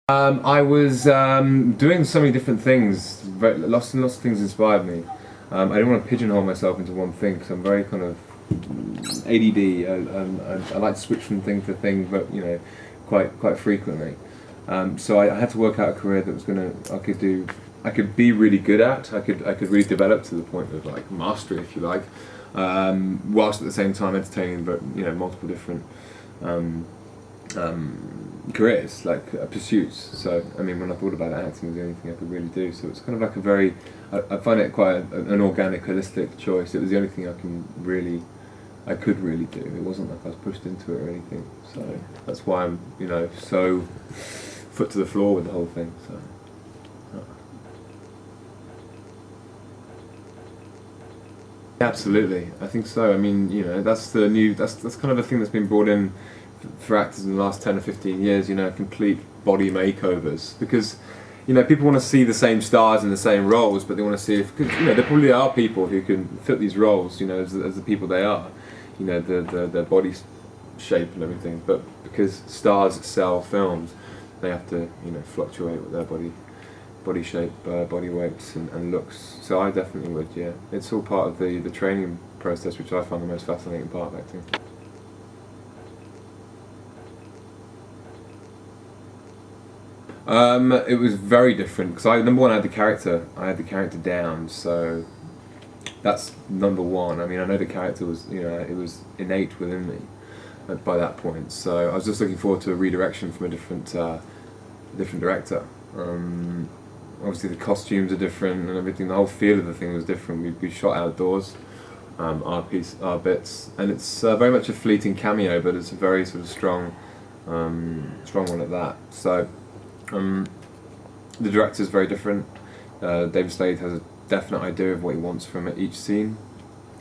I was doing so many different things. Lots and lots of things inspired me. I didn't want to pigeonhole myself into one thing because I'm very kind of ADD. I like to switch from thing to thing, but you know, quite frequently. So I had to work out a career that was I could be really good at. I could really develop to the point of like mastery, if you like, whilst at the same time entertaining, but you know, multiple different careers, like pursuits. So I mean, when I thought about it, acting was the only thing I could really do. So it's kind of like a very, I find it quite an organic, holistic choice. It was the only thing I could really do. It wasn't like I was pushed into it or anything. So that's why I'm, you know, so foot to the floor with the whole thing. So. Absolutely, I think so. I mean, you know, that's kind of a thing that's been brought in for actors in the last 10 or 15 years, you know, complete body makeovers, because you know, people want to see the same stars in the same roles, but they want to see if, cause, you know, there probably are people who can fit these roles, you know, as the people they are, you know, their body shape and everything, but because stars sell films, they have to, you know, fluctuate with their body shape, body weights and looks. So I definitely would, yeah. It's all part of the training process, which I find the most fascinating part of acting. It was very different because number one, I had the character down, so that's number one. I mean, I know the character was, you know, it was innate within me by that point. So I was just looking forward to a redirection from a different director. Obviously, the costumes are different and everything. The whole feel of the thing was different. We shot outdoors, our bits, and it's very much a fleeting cameo, but it's a very sort of strong one at that. So. The director's very different. David Slade has a definite idea of what he wants from each scene.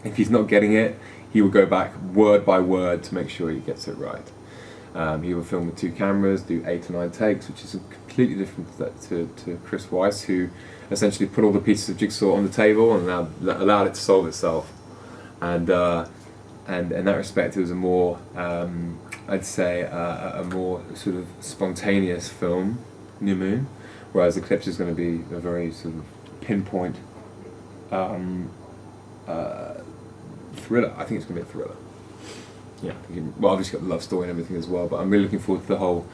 If he's not getting it, he will go back word by word to make sure he gets it right. He will film with 2 cameras, do 8 or 9 takes, which is completely different to Chris Weiss, who essentially put all the pieces of jigsaw on the table and allowed it to solve itself. And in that respect, it was a more, I'd say, a more sort of spontaneous film. New Moon, whereas Eclipse is going to be a very sort of pinpoint thriller. I think it's going to be a thriller. Yeah, well, obviously got the love story and everything as well, but I'm really looking forward to the whole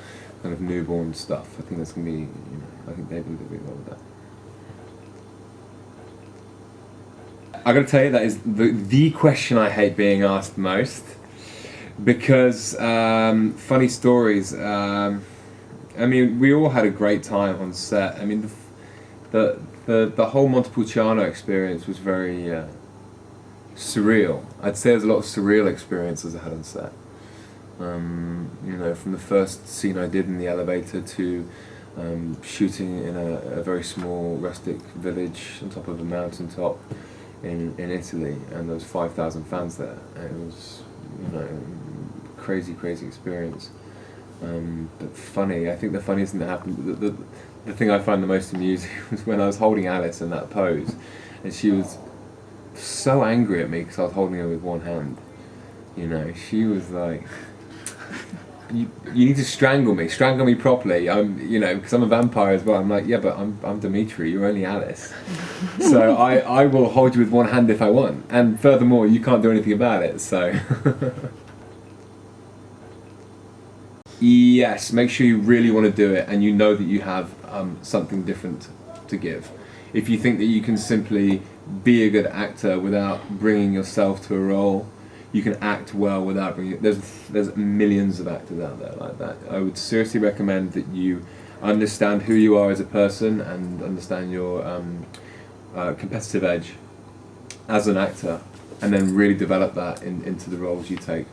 kind of newborn stuff. I think that's going to be, you know, I think David will do really well with that. I got to tell you, that is the question I hate being asked most, because funny stories. I mean, we all had a great time on set. I mean, the whole Montepulciano experience was very surreal. I'd say there's a lot of surreal experiences I had on set. You know, from the first scene I did in the elevator to shooting in a very small rustic village on top of a mountaintop in Italy, and there was 5,000 fans there. And it was, you know, crazy experience. But funny, I think the funniest thing that happened, the thing I find the most amusing was when I was holding Alice in that pose, and she was so angry at me because I was holding her with one hand. You know, she was like, you need to strangle me properly. You know, because I'm a vampire as well. I'm like, yeah, but I'm Dimitri, you're only Alice. So I will hold you with one hand if I want, and furthermore, you can't do anything about it, so. Yes, make sure you really want to do it and you know that you have something different to give. If you think that you can simply be a good actor without bringing yourself to a role, you can act well without bringing it. There's millions of actors out there like that. I would seriously recommend that you understand who you are as a person and understand your competitive edge as an actor, and then really develop that into the roles you take.